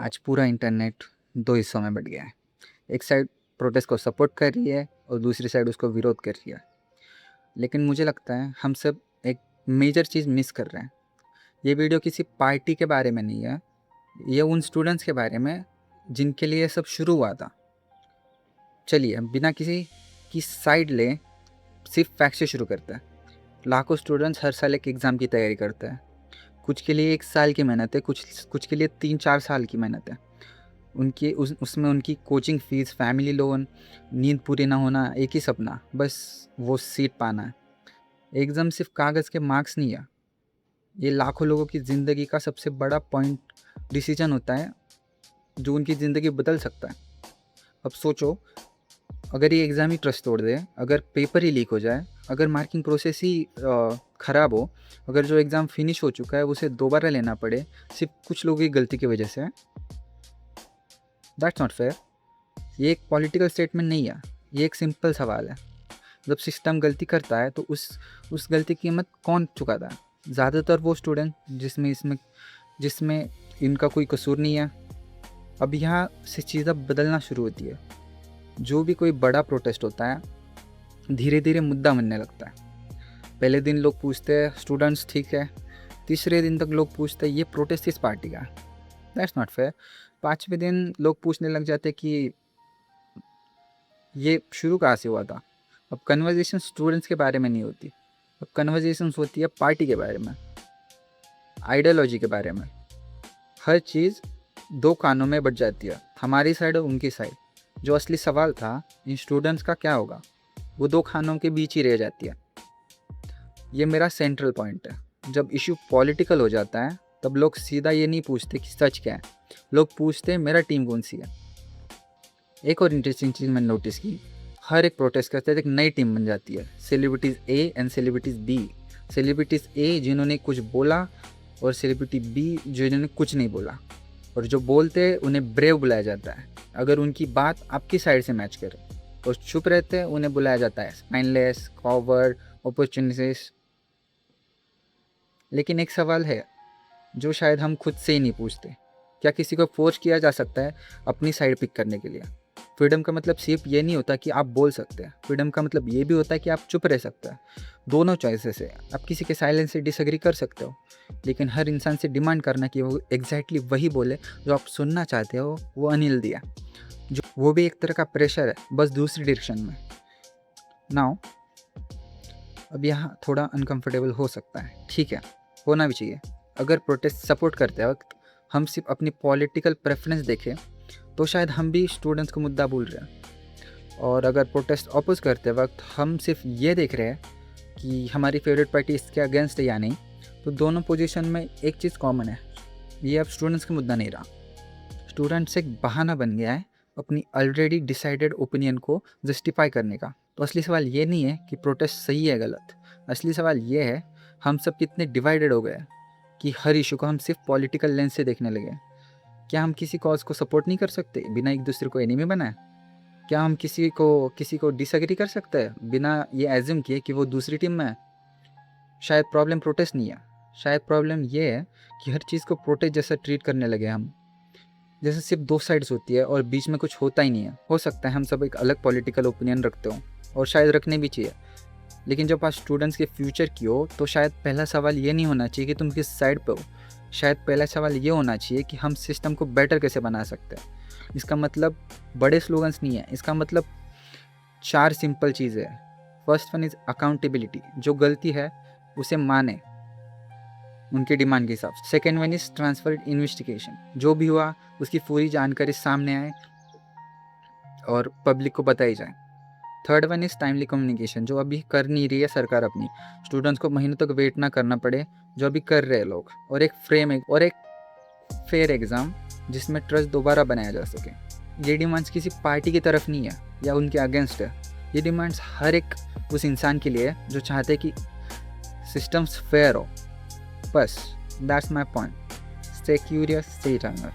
आज पूरा इंटरनेट दो हिस्सों में बट गया है। एक साइड प्रोटेस्ट को सपोर्ट कर रही है और दूसरी साइड उसको विरोध कर रही है। लेकिन मुझे लगता है हम सब एक मेजर चीज़ मिस कर रहे हैं। ये वीडियो किसी पार्टी के बारे में नहीं है, ये उन स्टूडेंट्स के बारे में जिनके लिए सब शुरू हुआ था। चलिए बिना किसी की साइड ले सिर्फ फैक्ट से शुरू करते हैं। लाखों स्टूडेंट्स हर साल एक एग्ज़ाम की तैयारी करते हैं। कुछ के लिए 1 साल की मेहनत है, कुछ के लिए 3-4 साल की मेहनत है। उनकी उसमें उनकी कोचिंग फ़ीस, फैमिली लोन, नींद पूरी ना होना, एक ही सपना, बस वो सीट पाना है। एग्ज़ाम सिर्फ कागज़ के मार्क्स नहीं है, ये लाखों लोगों की ज़िंदगी का सबसे बड़ा पॉइंट डिसीजन होता है जो उनकी ज़िंदगी बदल सकता है। अब सोचो, अगर ये एग्ज़ाम ही ट्रस्ट तोड़ दे, अगर पेपर ही लीक हो जाए, अगर मार्किंग प्रोसेस ही ख़राब हो, अगर जो एग्ज़ाम फिनिश हो चुका है उसे दोबारा लेना पड़े सिर्फ कुछ लोगों की गलती की वजह से, दैट्स नॉट फेयर। ये एक पॉलिटिकल स्टेटमेंट नहीं है, ये एक सिंपल सवाल है। जब सिस्टम गलती करता है तो उस गलती की कीमत कौन चुकाता है? ज़्यादातर वो स्टूडेंट जिसमें इनका कोई कसूर नहीं है। अब यहाँ से चीज़ें बदलना शुरू होती है। जो भी कोई बड़ा प्रोटेस्ट होता है, धीरे धीरे मुद्दा बनने लगता है। पहले दिन लोग पूछते हैं स्टूडेंट्स ठीक है, तीसरे दिन तक लोग पूछते हैं ये प्रोटेस्ट किस पार्टी का है? That's not fair. 5वें दिन लोग पूछने लग जाते हैं कि ये शुरू कहाँ से हुआ था? अब कन्वर्जेशन स्टूडेंट्स के बारे में नहीं होती, अब कन्वर्जेशन होती है पार्टी के बारे में, आइडियोलॉजी के बारे में। हर चीज़ दो कानों में बट जाती है, हमारी साइड और उनकी साइड। जो असली सवाल था इन स्टूडेंट्स का क्या होगा, वो दो खानों के बीच ही रह जाती है। ये मेरा सेंट्रल पॉइंट है। जब इशू पॉलिटिकल हो जाता है तब लोग सीधा ये नहीं पूछते कि सच क्या है, लोग पूछते हैं मेरा टीम कौन सी है। एक और इंटरेस्टिंग चीज़ मैंने नोटिस की, हर एक प्रोटेस्ट करते हैं एक नई टीम बन जाती है, celebrities A and celebrities B. Celebrities A जिन्होंने कुछ बोला और सेलिब्रिटी बी जिन्होंने कुछ नहीं बोला, और जो बोलते हैं उन्हें ब्रेव बुलाया जाता है अगर उनकी बात आपकी साइड से मैच करे, और चुप रहते हैं उन्हें बुलाया जाता है स्पाइनलेस, कॉवर्ड, अपॉर्चुनिस्ट। लेकिन एक सवाल है जो शायद हम खुद से ही नहीं पूछते, क्या किसी को फोर्स किया जा सकता है अपनी साइड पिक करने के लिए? फ्रीडम का मतलब सिर्फ ये नहीं होता कि आप बोल सकते हैं, फ्रीडम का मतलब ये भी होता है कि आप चुप रह सकते हैं। दोनों चॉइसेस है। आप किसी के साइलेंस से डिसएग्री कर सकते हो, लेकिन हर इंसान से डिमांड करना कि वो एग्जैक्टली वही बोले जो आप सुनना चाहते हो, वो अनिल दिया, जो वो भी एक तरह का प्रेशर है, बस दूसरी डायरेक्शन में। नाउ अब यहाँ थोड़ा अनकंफर्टेबल हो सकता है, ठीक है, होना भी चाहिए। अगर प्रोटेस्ट सपोर्ट करते वक्त हम सिर्फ अपनी पॉलिटिकल प्रेफरेंस देखें तो शायद हम भी स्टूडेंट्स को मुद्दा भूल रहे हैं। और अगर प्रोटेस्ट अपोज करते वक्त हम सिर्फ ये देख रहे हैं कि हमारी फेवरेट पार्टी इसके अगेंस्ट है या नहीं, तो दोनों पोजीशन में एक चीज़ कॉमन है, ये अब स्टूडेंट्स का मुद्दा नहीं रहा। स्टूडेंट्स एक बहाना बन गया है अपनी ऑलरेडी डिसाइडेड ओपिनियन को जस्टिफाई करने का। तो असली सवाल ये नहीं है कि प्रोटेस्ट सही है गलत, असली सवाल ये है हम सब कितने डिवाइडेड हो गए कि हर इशू को हम सिर्फ पॉलिटिकल लेंस से देखने लगे। क्या हम किसी कॉज को सपोर्ट नहीं कर सकते बिना एक दूसरे को एनिमी बनाए? क्या हम किसी को डिसएग्री कर सकते हैं बिना ये एज्यूम किए कि वो दूसरी टीम में है? शायद प्रॉब्लम प्रोटेस्ट नहीं है, शायद प्रॉब्लम ये है कि हर चीज़ को प्रोटेस्ट जैसा ट्रीट करने लगे हम, जैसे सिर्फ दो साइड्स होती है और बीच में कुछ होता ही नहीं है। हो सकता है हम सब एक अलग पॉलिटिकल ओपिनियन रखते हो, और शायद रखने भी चाहिए, लेकिन जब आप स्टूडेंट्स के फ्यूचर की हो तो शायद पहला सवाल ये नहीं होना चाहिए कि तुम किस साइड पे हो, शायद पहला सवाल ये होना चाहिए कि हम सिस्टम को बेटर कैसे बना सकते हैं। इसका मतलब बड़े स्लोगन्स नहीं है, इसका मतलब 4 सिंपल चीज़ें हैं। फर्स्ट वन इज़ अकाउंटेबिलिटी, जो गलती है उसे माने उनकी डिमांड के हिसाब से। Second one is transferred investigation, जो भी हुआ उसकी पूरी जानकारी सामने आए और पब्लिक को बताई जाए। Third one is timely communication, जो अभी कर नहीं रही है सरकार अपनी, स्टूडेंट्स को महीनों तक वेट ना करना पड़े जो अभी कर रहे हैं लोग। और एक फेयर एग्ज़ाम जिसमें ट्रस्ट दोबारा बनाया जा सके। ये डिमांड्स किसी पार्टी की तरफ नहीं है या उनके अगेंस्ट है, ये डिमांड्स हर एक उस इंसान के लिए जो चाहते कि सिस्टम्स फेयर हो। बस that's my point. Stay curious, stay eternal.